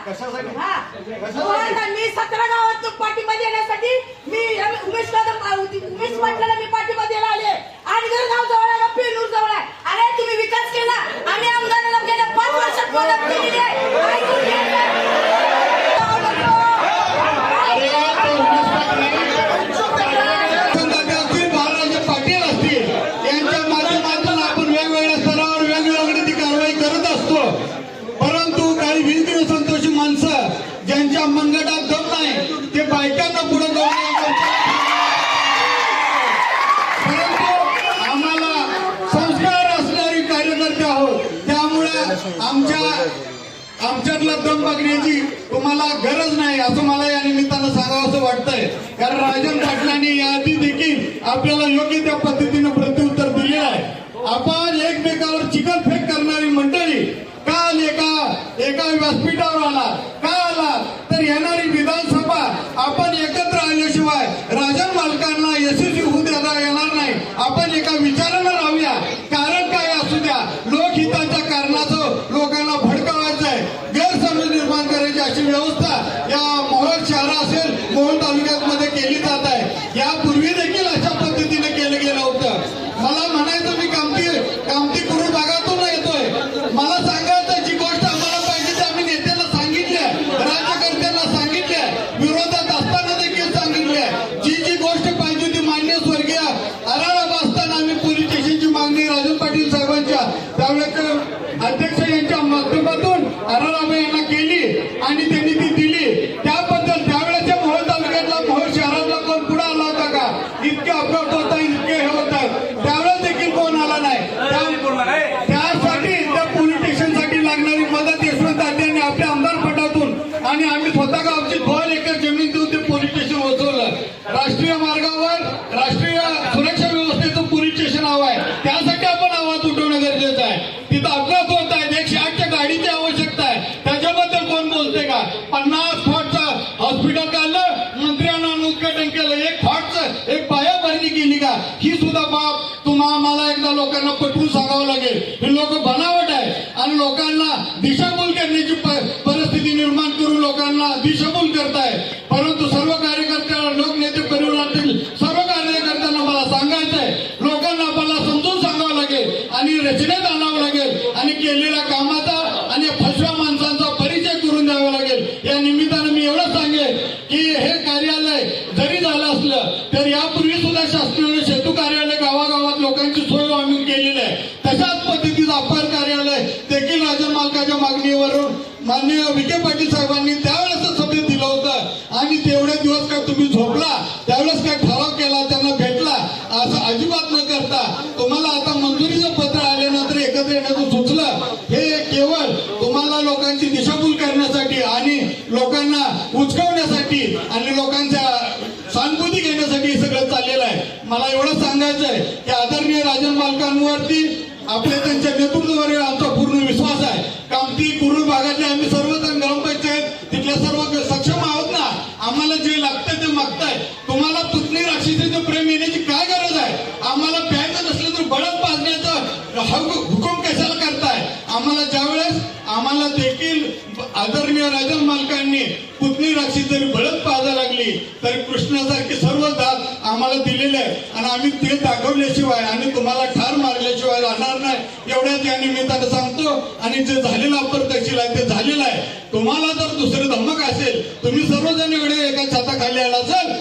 कशासाठी? मी 17 गावात पाठिंबा देण्यासाठी मी उमेश म्हटलं मी पाठिंबा द्यायला आले. आणि गाव जवळ आहे, पेनूर जवळ आहे. अरे तुम्ही विकास केला, आम्ही आमदाराला गेल्या 5 वर्षात मदत केलेली आहे. ज्यांच्या मनगटात दम नाही ते बायकांना पुढे जाऊन, परंतु आम्हाला संस्कार असणारी कार्यकर्ते आहोत. त्यामुळे आमच्यातला दम बघण्याची तुम्हाला गरज नाही असं मला या निमित्तानं सांगावं असं वाटतंय. कारण राजन पाटलांनी याआधी देखील आपल्याला योग्य त्या पद्धतीनं प्रत्युत्तर दिलेलं आहे. आपण एकमेकावर चिखलफेक करणारी मंडळी काल एका व्यासपीठावर आला, का आला तर येणारी विधानसभा आपण एकत्र आल्याशिवाय राजन मालकांना यशस्वी होऊ देता येणार नाही. आपण एका विचारानं राहूया, कारण काय असू द्या, लोकहिताच्या कारणाचं लोकांना भडकावायचं आहे, गैरसमज निर्माण करायची अशी व्यवस्था या मोहोळ शहर असेल मोहोळ तालुक्यात केली जात आहे. यापूर्वी देखील अशा पद्धतीने केलं गेलं होतं. मला म्हणायचं मी कामती कुरुड भागातून येतोय. मला सांगायचं जी गोष्ट आम्हाला पाहिजे ते आम्ही नेत्यांना सांगितली आहे, राज्यकर्त्यांना सांगितली आहे, विरोधात असताना देखील सांगितली आहे. जी गोष्ट पाहिजे ती मान्य स्वर्गीय आराराम असताना आम्ही पोलीस स्टेशनची मागणी राजन पाटील साहेबांच्या त्यावेळेच्या अध्यक्ष यांच्या माध्यमातून आराराम यांना केली आणि त्यांनी ती दिली. त्याबद्दल त्यावेळेच्या मोहोळ तालुक्यातला मोहोळ शहरातला कोण पुढे आला होता का? इतके अपघात होत आहे, इतके हे होत आहे, त्यावेळेस देखील कोण आला नाही. त्यासाठी त्या पोलीस स्टेशनसाठी लागणारी मदत यशवंत दादांनी आपल्या आमदार फंडातून आणि आम्ही स्वतः गावची 2 एकर जमीन देऊन ते पोलीस स्टेशन वसवलं. राष्ट्रीय मार्गावर राष्ट्रीय सुरक्षा व्यवस्थेचं पोलीस स्टेशन हवं आहे. त्यासाठी आपण आवाज उठवणं गरजेचं आहे. तिथं अपघात होत आहे, 108च्या गाडीची आवश्यकता आहे. त्याच्याबद्दल कोण बोलते का? 50 फॉटचं हॉस्पिटल काढलं, मंत्र्यांना उद्घाटन केलं, 1 फॉटचं एक पायाभरणी केली का? ही सुद्धा बाब तुम्हाला एकदा लोकांना पटवून सांगावं लागेल. हे लोक बनावट आहे आणि लोकांना दिशाभूल करण्याची परिस्थिती निर्माण करून लोकांना दिशाभूल करताय. परंतु सर्व कार्यकर्त्यांना, लोकनेते परिवारातील सर्व कार्यकर्त्यांना मला सांगायचं आहे, लोकांना मला समजून सांगावं लागेल आणि रचनेत आणावं लागेल आणि केलेल्या कामाचा आणि फसव्या माणसांचा परिचय करून द्यावा लागेल. या निमित्तानं मी एवढं सांगेन की हे कार्यालय जरी झालं असलं तर यापूर्वी सुद्धा शासनाने सेतू कार्यालय गावागावात लोकांची सोय आम्ही केलेली आहे. तशाच पद्धतीचं अपार कार्यालय देखील राजन मालकाच्या मागणीवरून माननीय विखे पाटील साहेबांनी त्यावेळेस सभेत दिलं होतं आणि तेवढे दिवस काय तुम्ही झोपला, त्यावेळेस काय ठराव केला, त्यांना भेटला असं अजिबात न करता तुम्हाला आता मंजुरीचं पत्र आल्यानंतर एकत्र येण्याचं सुचलं. हे केवळ तुम्हाला लोकांची दिशाभूल करण्यासाठी आणि लोकांना उचकवण्यासाठी आणि लोकांच्या सहानुभूती घेण्यासाठी हे सगळं चाललेलं आहे. मला एवढं सांगायचं आहे की आदरणीय राजन मालकांवरती आपल्या त्यांच्या नेतृत्वावर आमचा पूर्ण विश्वास आहे. कामती कुरुड भागातले आम्ही सर्वजण ग्रामपंचायत तिथल्या सर्व सक्षम आहोत ना. आम्हाला जे लागतं ते मागताय. तुम्हाला पुतणी राक्षसीचं प्रेम येण्याची काय गरज आहे? आम्हाला प्यायचं नसलं तर बळद पाजण्याचं हुकूम कशाला करताय? आम्हाला देखील आदरणीय राजन मालकांनी पुतणी राक्षी जरी बळद पाहायला लागली तरी कृष्णासारखी सर्व दात आम्हाला दिलेले आहे आणि आम्ही ते दाखवल्याशिवाय आणि तुम्हाला ठार मारल्याशिवाय राहणार नाही. एवढ्याच या निमित्तानं सांगतो. आणि जे झालेलं अप्रत्यक्षील आहे ते झालेलं आहे. तुम्हाला जर दुसरं धमक असेल, तुम्ही सर्वजण एवढे एका छताखाली आला असाल